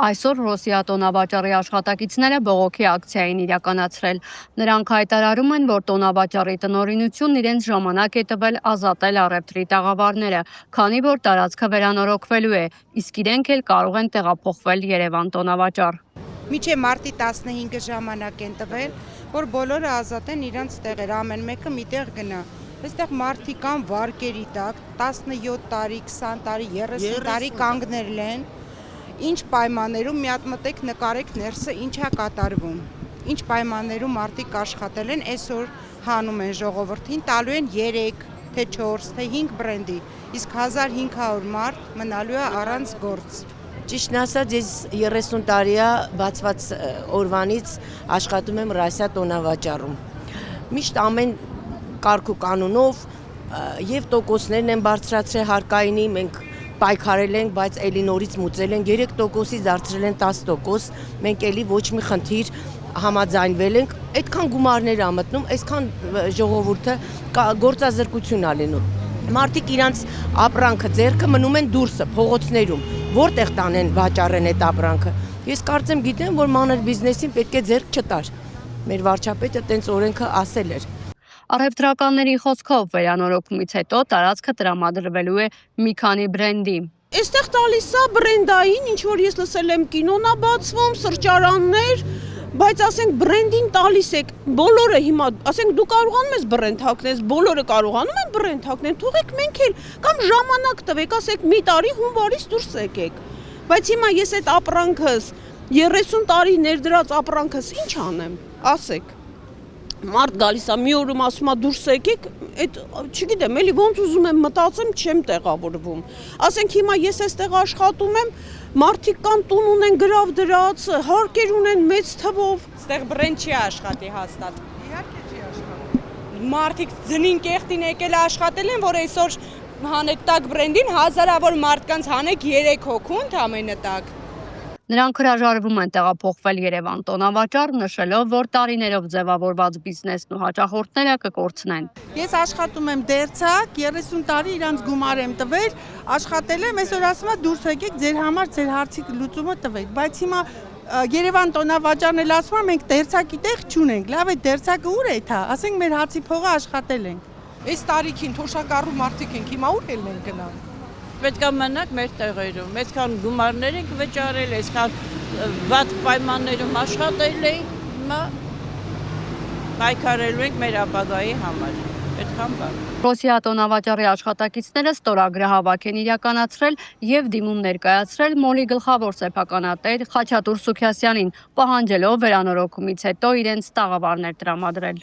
Այսօր Ռոսիա-տոնավաճառի աշխատակիցները բողոքի ակցիա են իրականացրել։ Նրանք հայտարարում են, որ տոնավաճառի տնօրինությունն իրենց ժամանակ է տվել ազատել առևտրի տաղավարները, քանի որ տարածքը վերանորոգվելու է, իսկ իրենք էլ կարող են տեղափոխվել Երևան տոնավաճառ։ Մինչև մարտի 15-ը ժամանակ են տվել, որ բոլորը ազատեն իրենց տեղերը, ամեն մեկը մի տեղ գնա։ Այստեղ մարդիկ կան վարկերի տակ, 17 տարի, 20 տարի, 30 տարի կանգնել են։ Ինչ պայմաններում մի հատ մտեք նկարեք ներսը ինչա կատարվում։ Ինչ պայմաններում մարդիկ աշխատել են, այսօր հանում են ժողովրդին, տալու են 3, թե 4, թե 5 բրենդի, իսկ 1500 մարդ մնալու է առանց գործ։ Ճիշտն ասած, ես 30 տարի է բացված օրվանից աշխատում եմ Ռոսիա տոնավաճառում։ Միշտ ամեն կարգ ու կանոնով եւ տոկոսներն են բարձրացրել հարկայինի, մենք պայքարել ենք, բայց էլի նորից մուծել են 3%-ից դարձրել են 10%, մենք էլի ոչ մի խնդիր համաձայնվել ենք, այդքան գումարներ ա մտնում, այսքան ժողովուրդը գործազրկություն ա լինում։ Մարդիկ իրանց ապրանքը ձեռքը մնում են դուրսը, փողոցներում, որտեղ տանեն վաճառեն այդ ապրանքը։ Ես կարծեմ գիտեմ, որ մանր բիզնեսին պետք է ձեռք չտար։ Մեր վարչապետը տենց օրենքը ասել էր։ Առևտրականների խոսքով վերանորոգումից հետո տարածքը տրամադրվելու է մի քանի բրենդի։ Այստեղ տալիս է բրենդային, ինչ որ ես լսել եմ կինոն է բացվում, սրճարաններ, բայց ասենք բրենդին տալիս եք, բոլորը հիմա, ասենք դու կարողանում ես բրենդ հագնես, բոլորը կարողանում են բրենդ հագնել, թողեք մենք էլ կամ ժամանակ տվեք, ասեք մի տարի հունվարից դուրս եկեք։ Բայց հիմա ես այդ ապրանքս 30 տարի ներդրած ապրանքս ինչ անեմ, ասեք։ Մարդ գալիս է մի օրում ասում է դուրս եկեք, այդ չգիտեմ, էլի ոնց ուզում եմ մտածեմ, չեմ տեղավորվում։ Ասենք հիմա ես այստեղ աշխատում եմ, մարդիկ կան տուն ունեն գրավ դրած, հարկեր ունեն մեծ թվով։ Այստեղ բրենդ չի աշխատի հաստատ։ Իհարկե չի աշխատում։ Մարդիկ ձնին կեղտին եկել աշխատել են, որ այսօր հանեք տակ բրենդին, հազարավոր մարդկանց հանեք 3 հոգու ընդամենը տակ։ Նրանք հրաժարվում են տեղափոխվել Երևան տոնավաճառ, նշելով, որ տարիներով ձևավորված բիզնեսն ու հաճախորդները կկորցնեն։ Ես աշխատում եմ դերձակ, 30 տարի իրանց գումար եմ տվել, աշխատել եմ, այսօր ասում եմ դուրս եկեք, ձեր համար ձեր հարցի լուծումը տվեք, բայց հիմա Երևան տոնավաճառն էլ ասում է մենք դերձակի տեղ չունենք, լավ է դերձակը ուր է թա, ասենք մեր հացի փողը աշխատել ենք։ Այս տարիքին թոշակառու մարդիկ ենք, հիմա ուր են գնանք։ Պետք է մնանք մեր տեղերում, այսքան գումարներ ենք վճարել, այսքան վատ պայմաններում աշխատել ենք, հիմա պայքարելու ենք մեր ապագայի համար, այդքան բան։ Ռոսիա տոնավաճառի աշխատակիցները ստորագրահավաք են իրականացրել եւ դիմում ներկայացրել մոլի գլխավոր սեփականատեր Խաչատուր Սուքիասյանին, պահանջելով վերանորոգումից հետո իրենց տաղավարներ տրամադրել։